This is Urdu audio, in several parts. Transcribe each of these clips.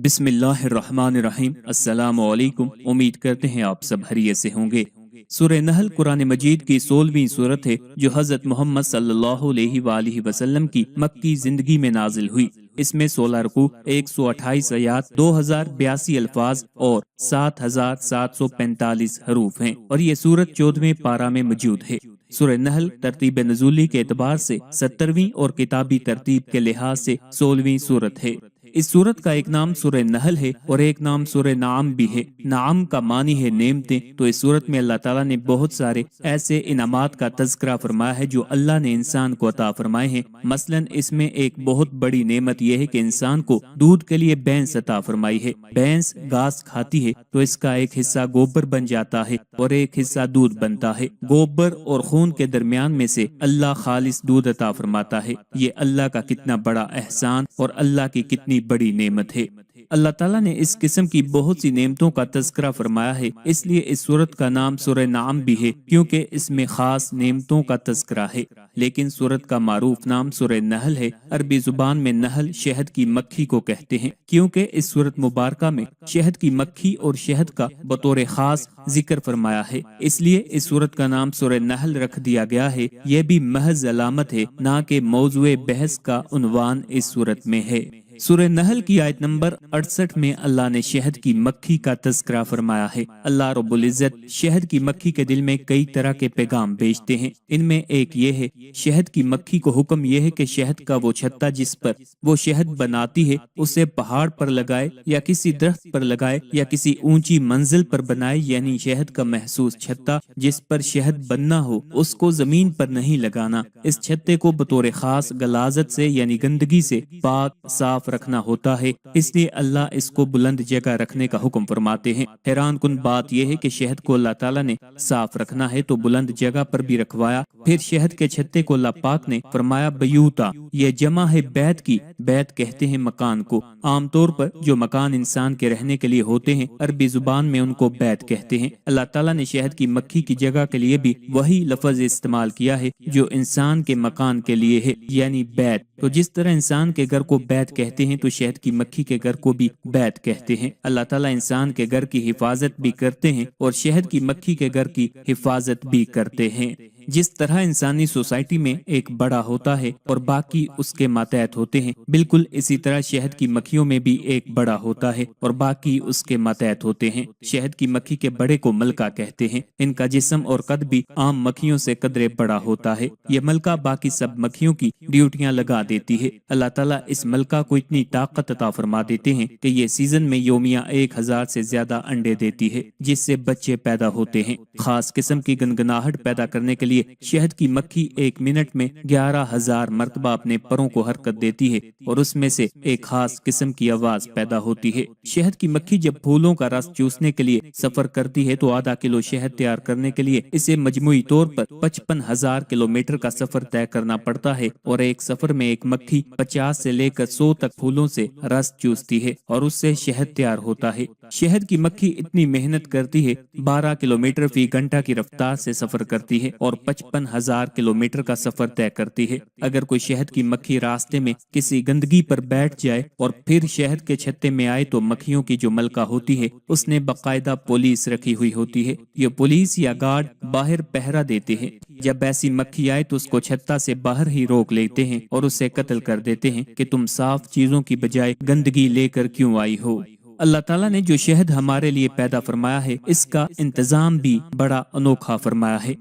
بسم اللہ الرحمن الرحیم۔ السلام علیکم، امید کرتے ہیں آپ سب خیریت سے ہوں گے۔ سورہ نحل قرآن مجید کی 16ویں صورت ہے جو حضرت محمد صلی اللہ علیہ وآلہ وسلم کی مکی زندگی میں نازل ہوئی۔ اس میں 16 رکوع، 128 آیات، 2082 الفاظ اور 7745 حروف ہیں، اور یہ سورت 14ویں پارہ میں موجود ہے۔ سورہ نحل ترتیب نزولی کے اعتبار سے 70ویں اور کتابی ترتیب کے لحاظ سے 16ویں صورت ہے۔ اس سورت کا ایک نام سورہ نحل ہے اور ایک نام سورہ نعم بھی ہے۔ نعم کا معنی ہے نعمتیں، تو اس سورت میں اللہ تعالیٰ نے بہت سارے ایسے انعامات کا تذکرہ فرمایا ہے جو اللہ نے انسان کو عطا فرمائے ہیں۔ مثلا اس میں ایک بہت بڑی نعمت یہ ہے کہ انسان کو دودھ کے لیے بھینس عطا فرمائی ہے۔ بھینس گھاس کھاتی ہے تو اس کا ایک حصہ گوبر بن جاتا ہے اور ایک حصہ دودھ بنتا ہے۔ گوبر اور خون کے درمیان میں سے اللہ خالص دودھ عطا فرماتا ہے۔ یہ اللہ کا کتنا بڑا احسان اور اللہ کی کتنی بڑی نعمت ہے۔ اللہ تعالیٰ نے اس قسم کی بہت سی نعمتوں کا تذکرہ فرمایا ہے، اس لیے اس سورت کا نام سورہ نعم بھی ہے، کیونکہ اس میں خاص نعمتوں کا تذکرہ ہے۔ لیکن سورت کا معروف نام سورہ نحل ہے۔ عربی زبان میں نحل شہد کی مکھی کو کہتے ہیں، کیونکہ اس سورت مبارکہ میں شہد کی مکھی اور شہد کا بطور خاص ذکر فرمایا ہے، اس لیے اس سورت کا نام سورہ نحل رکھ دیا گیا ہے۔ یہ بھی محض علامت ہے، نہ کہ موضوع بحث کا عنوان اس سورت میں ہے۔ سورہ نحل کی آیت نمبر 68 میں اللہ نے شہد کی مکھی کا تذکرہ فرمایا ہے۔ اللہ رب العزت شہد کی مکھی کے دل میں کئی طرح کے پیغام بھیجتے ہیں۔ ان میں ایک یہ ہے، شہد کی مکھی کو حکم یہ ہے کہ شہد کا وہ چھتا جس پر وہ شہد بناتی ہے اسے پہاڑ پر لگائے یا کسی درخت پر لگائے یا کسی اونچی منزل پر بنائے، یعنی شہد کا محسوس چھتا جس پر شہد بننا ہو اس کو زمین پر نہیں لگانا۔ اس چھتے کو بطور خاص غلاظت سے یعنی گندگی سے پاک صاف رکھنا ہوتا ہے، اس لیے اللہ اس کو بلند جگہ رکھنے کا حکم فرماتے ہیں۔ حیران کن بات یہ ہے کہ شہد کو اللہ تعالیٰ نے صاف رکھنا ہے تو بلند جگہ پر بھی رکھوایا۔ پھر شہد کے چھتے کو اللہ پاک نے فرمایا بیوتا، یہ جمع ہے بیت کی۔ بیت کہتے ہیں مکان کو۔ عام طور پر جو مکان انسان کے رہنے کے لیے ہوتے ہیں عربی زبان میں ان کو بیت کہتے ہیں۔ اللہ تعالیٰ نے شہد کی مکھی کی جگہ کے لیے بھی وہی لفظ استعمال کیا ہے جو انسان کے مکان کے لیے ہے، یعنی بیت۔ تو جس طرح انسان کے گھر کو بیت کہتے ہیں تو شہد کی مکھی کے گھر کو بھی بیت کہتے ہیں۔ اللہ تعالیٰ انسان کے گھر کی حفاظت بھی کرتے ہیں اور شہد کی مکھی کے گھر کی حفاظت بھی کرتے ہیں۔ جس طرح انسانی سوسائٹی میں ایک بڑا ہوتا ہے اور باقی اس کے ماتحت ہوتے ہیں، بالکل اسی طرح شہد کی مکھیوں میں بھی ایک بڑا ہوتا ہے اور باقی اس کے ماتحت ہوتے ہیں۔ شہد کی مکھی کے بڑے کو ملکہ کہتے ہیں۔ ان کا جسم اور قد بھی عام مکھیوں سے قدرے بڑا ہوتا ہے۔ یہ ملکہ باقی سب مکھیوں کی ڈیوٹیاں لگا دیتی ہے۔ اللہ تعالیٰ اس ملکہ کو اتنی طاقت عطا فرما دیتے ہیں کہ یہ سیزن میں یومیہ 1000 سے زیادہ انڈے دیتی ہے، جس سے بچے پیدا ہوتے ہیں۔ خاص قسم کی گنگناہٹ پیدا کرنے کے لیے شہد کی مکھی 1 منٹ میں 11,000 مرتبہ اپنے پروں کو حرکت دیتی ہے اور اس میں سے ایک خاص قسم کی آواز پیدا ہوتی ہے۔ شہد کی مکھی جب پھولوں کا رس چوسنے کے لیے سفر کرتی ہے تو آدھا کلو شہد تیار کرنے کے لیے اسے مجموعی طور پر 55,000 کلومیٹر کا سفر طے کرنا پڑتا ہے، اور ایک سفر میں ایک مکھی 50 سے لے کر 100 تک پھولوں سے رس چوستی ہے اور اس سے شہد تیار ہوتا ہے۔ شہد کی مکھی اتنی محنت کرتی ہے، 12 کلومیٹر فی گھنٹہ کی رفتار سے سفر کرتی ہے اور 55,000 کلومیٹر کا سفر طے کرتی ہے۔ اگر کوئی شہد کی مکھی راستے میں کسی گندگی پر بیٹھ جائے اور پھر شہد کے چھتے میں آئے تو مکھیوں کی جو ملکہ ہوتی ہے اس نے باقاعدہ پولیس رکھی ہوئی ہوتی ہے۔ یہ پولیس یا گارڈ باہر پہرا دیتے ہیں۔ جب ایسی مکھی آئے تو اس کو چھتا سے باہر ہی روک لیتے ہیں اور اسے قتل کر دیتے ہیں کہ تم صاف چیزوں کی بجائے گندگی لے کر کیوں آئی ہو۔ اللہ تعالیٰ نے جو شہد ہمارے لیے پیدا فرمایا ہے اس کا انتظام بھی بڑا انوکھا فرمایا ہے۔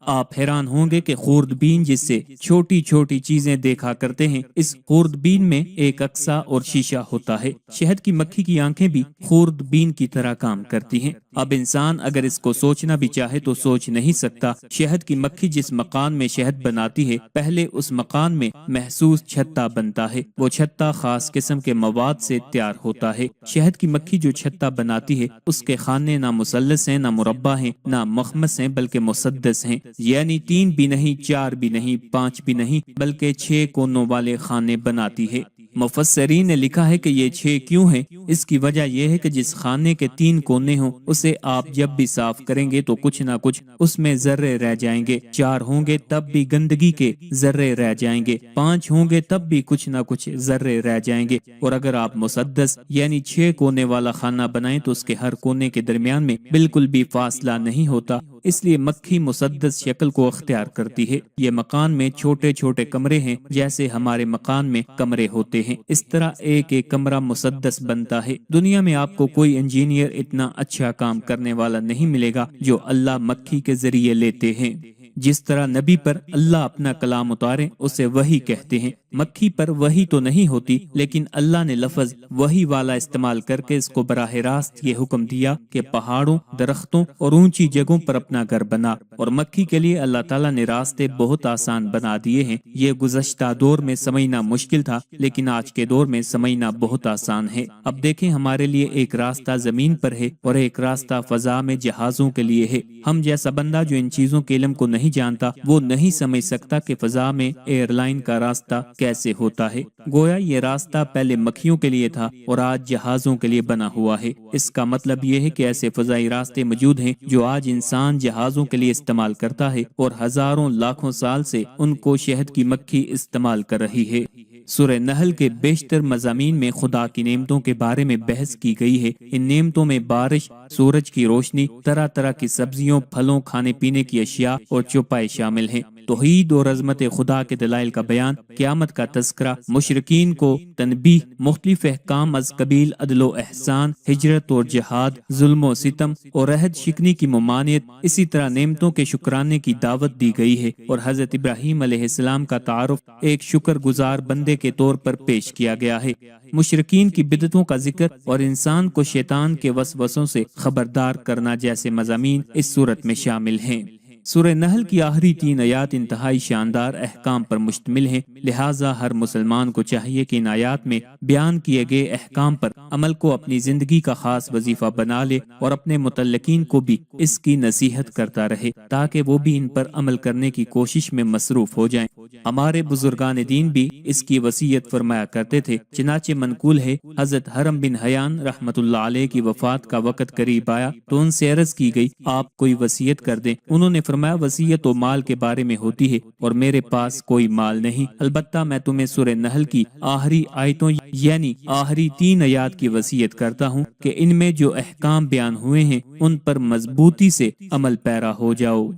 آپ حیران ہوں گے کہ خوردبین جس سے چھوٹی چھوٹی چیزیں دیکھا کرتے ہیں، اس خوردبین میں ایک اقصا اور شیشہ ہوتا ہے۔ شہد کی مکھی کی آنکھیں بھی خوردبین کی طرح کام کرتی ہیں۔ اب انسان اگر اس کو سوچنا بھی چاہے تو سوچ نہیں سکتا۔ شہد کی مکھی جس مکان میں شہد بناتی ہے پہلے اس مکان میں محسوس چھتا بنتا ہے۔ وہ چھتا خاص قسم کے مواد سے تیار ہوتا ہے۔ شہد کی مکھی جو چھتا بناتی ہے اس کے خانے نہ مثلث ہیں، نہ مربع ہیں، نہ مخمس ہیں، بلکہ مسدس ہیں، یعنی 3 بھی نہیں، 4 بھی نہیں، 5 بھی نہیں، بلکہ 6 کونوں والے خانے بناتی ہے۔ مفسرین نے لکھا ہے کہ یہ 6 کیوں ہیں؟ اس کی وجہ یہ ہے کہ جس خانے کے 3 کونے ہوں اسے آپ جب بھی صاف کریں گے تو کچھ نہ کچھ اس میں ذرے رہ جائیں گے، 4 ہوں گے تب بھی گندگی کے ذرے رہ جائیں گے، 5 ہوں گے تب بھی کچھ نہ کچھ ذرے رہ جائیں گے، اور اگر آپ مسدس یعنی 6 کونے والا خانہ بنائیں تو اس کے ہر کونے کے درمیان میں بالکل بھی فاصلہ نہیں ہوتا، اس لیے مکھی مسدس شکل کو اختیار کرتی ہے۔ یہ مکان میں چھوٹے چھوٹے کمرے ہیں جیسے ہمارے مکان میں کمرے ہوتے ہیں، اس طرح ایک ایک کمرہ مسدس بنتا ہے۔ دنیا میں آپ کو کوئی انجینئر اتنا اچھا کام کرنے والا نہیں ملے گا جو اللہ مکھی کے ذریعے لیتے ہیں۔ جس طرح نبی پر اللہ اپنا کلام اتارے اسے وحی کہتے ہیں، مکھی پر وحی تو نہیں ہوتی، لیکن اللہ نے لفظ وحی والا استعمال کر کے اس کو براہ راست یہ حکم دیا کہ پہاڑوں، درختوں اور اونچی جگہوں پر اپنا گھر بنا، اور مکھی کے لیے اللہ تعالیٰ نے راستے بہت آسان بنا دیے ہیں۔ یہ گزشتہ دور میں سمجھنا مشکل تھا، لیکن آج کے دور میں سمجھنا بہت آسان ہے۔ اب دیکھیں، ہمارے لیے ایک راستہ زمین پر ہے اور ایک راستہ فضا میں جہازوں کے لیے ہے۔ ہم جیسا بندہ جو ان چیزوں کے علم کو نہیں جانتا وہ نہیں سمجھ سکتا کہ فضا میں ایئر لائن کا راستہ کیسے ہوتا ہے۔ گویا یہ راستہ پہلے مکھیوں کے لیے تھا اور آج جہازوں کے لیے بنا ہوا ہے۔ اس کا مطلب یہ ہے کہ ایسے فضائی راستے موجود ہیں جو آج انسان جہازوں کے لیے استعمال کرتا ہے، اور ہزاروں لاکھوں سال سے ان کو شہد کی مکھی استعمال کر رہی ہے۔ سورہ نحل کے بیشتر مضامین میں خدا کی نعمتوں کے بارے میں بحث کی گئی ہے۔ ان نعمتوں میں بارش، سورج کی روشنی، طرح طرح کی سبزیوں، پھلوں، کھانے پینے کی اشیاء اور چوپائے شامل ہیں۔ توحید اور عظمت خدا کے دلائل کا بیان، قیامت کا تذکرہ، مشرکین کو تنبیہ، مختلف احکام از قبیل عدل و احسان، ہجرت اور جہاد، ظلم و ستم اور عہد شکنی کی ممانعت، اسی طرح نعمتوں کے شکرانے کی دعوت دی گئی ہے، اور حضرت ابراہیم علیہ السلام کا تعارف ایک شکر گزار بندے کے طور پر پیش کیا گیا ہے۔ مشرکین کی بدعتوں کا ذکر اور انسان کو شیطان کے وسوسوں سے خبردار کرنا جیسے مضامین اس صورت میں شامل ہیں۔ سورہ نحل کی آخری 3 آیات انتہائی شاندار احکام پر مشتمل ہیں، لہٰذا ہر مسلمان کو چاہیے کہ ان آیات میں بیان کیے گئے احکام پر عمل کو اپنی زندگی کا خاص وظیفہ بنا لے اور اپنے متعلقین کو بھی اس کی نصیحت کرتا رہے تاکہ وہ بھی ان پر عمل کرنے کی کوشش میں مصروف ہو جائیں۔ ہمارے بزرگان دین بھی اس کی وصیت فرمایا کرتے تھے، چنانچہ منقول ہے حضرت حرم بن حیان رحمت اللہ علیہ کی وفات کا وقت قریب آیا تو ان سے عرض کی گئی آپ کوئی وصیت کر دیں۔ انہوں نے فرمایا وصیت و مال کے بارے میں ہوتی ہے اور میرے پاس کوئی مال نہیں، البتہ میں تمہیں سورہ نحل کی آخری آیتوں یعنی آخری 3 آیات کی وصیت کرتا ہوں کہ ان میں جو احکام بیان ہوئے ہیں ان پر مضبوطی سے عمل پیرا ہو جاؤ۔